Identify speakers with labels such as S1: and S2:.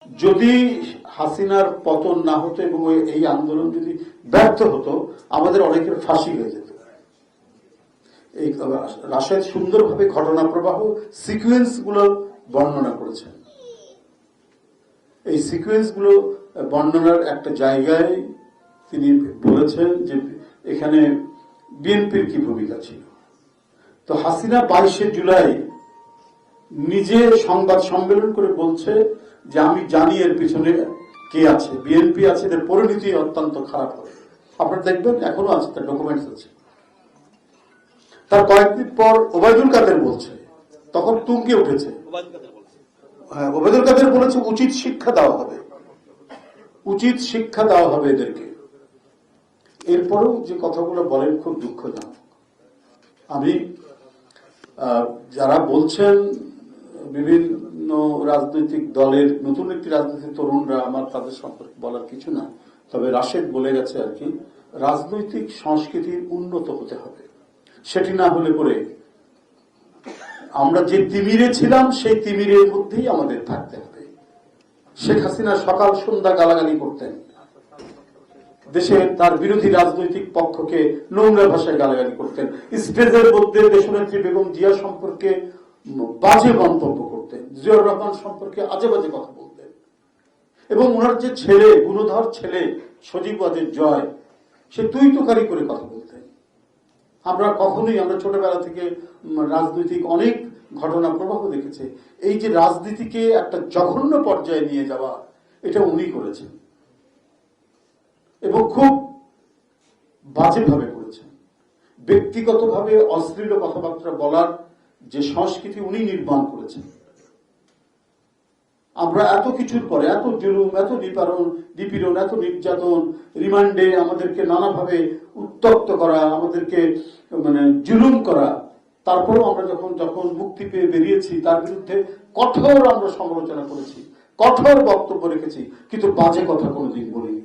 S1: যদি হাসিনার পতন না হতো এবং এই আন্দোলন যদি ব্যর্থ হতো, আমাদের অনেকের ফাঁসি হয়ে যেত। এই রাশেদ সুন্দরভাবে ঘটনা প্রবাহ সিকুয়েন্স গুলো বর্ণনা করেছেন। এই সিকুয়েন্স গুলো বর্ণনার একটা জায়গায় তিনি বলেছেন যে এখানে বিএনপির কি ভূমিকা ছিল। তো হাসিনা 22শে জুলাই নিজে সংবাদ সম্মেলন করে বলছে যে আমি জানি এর পিছনে কে আছে, বিএনপি আছে, এদের পরিণতি অত্যন্ত খারাপ হবে। আপনারা দেখবেন এখনো আছে, তার ডকুমেন্টস আছে। তার কয়েকদিন পর ওবায়দুল কাদের বলছে, তখন তুঙ্গে উঠেছে। হ্যাঁ, ওবায়দুল কাদের বলেছে উচিত শিক্ষা দেওয়া হবে, উচিত শিক্ষা দেওয়া হবে এদেরকে। এরপরেও যে কথাগুলো বলেন খুব দুঃখজনক। আমি যারা বলছেন বিভিন্ন রাজনৈতিক দলের নতুন একটি রাজনৈতিক তরুণরা, আমার তাদের সম্পর্কে বলার কিছু না, তবে রাশেদ বলে গেছে আর কি, রাজনৈতিক সংস্কৃতির উন্নত হতে হবে। সেটি না হলে পরে আমরা যে তিমিরে ছিলাম সেই তিমিরের মধ্যেই আমাদের থাকতে হবে। শেখ হাসিনা সকাল সন্ধ্যা গালাগালি করতেন, দেশে তার বিরোধী রাজনৈতিক পক্ষকে নোংরা ভাষায় গালাগালি করতেন, স্টেজের মধ্যে দেশনেত্রী বেগম জিয়া সম্পর্কে বাজে মন্তব্য করতেন, জিয়াউর রহমান সম্পর্কে আজে বাজে কথা বলতেন, এবং ওনার যে ছেলে, গুণধর ছেলে সজীব ওয়াজেদ জয়, সে তুই তুকারি করে কথা বলতেন। আমরা ছোটবেলা থেকে রাজনৈতিক অনেক ঘটনা প্রবাহ দেখেছি। এই যে রাজনীতিকে একটা জঘন্য পর্যায়ে নিয়ে যাওয়া, এটা উনি করেছেন এবং খুব বাজেভাবে করেছেন। ব্যক্তিগতভাবে অশ্লীল কথাবার্তা বলার যে সংস্কৃতি উনি নির্মাণ করেছেন, আমরা এত কিছুর পরে, এত জুলুম, এত নিপীড়ন, এত নির্যাতন, রিমান্ডে আমাদেরকে নানাভাবে উত্তপ্ত করা, আমাদেরকে জুলুম করা, তারপরেও আমরা যখন মুক্তি পেয়ে বেরিয়েছি তার বিরুদ্ধে কঠোর আমরা সমালোচনা করেছি, কঠোর বক্তব্য রেখেছি, কিন্তু বাজে কথা কোনোদিন বলিনি।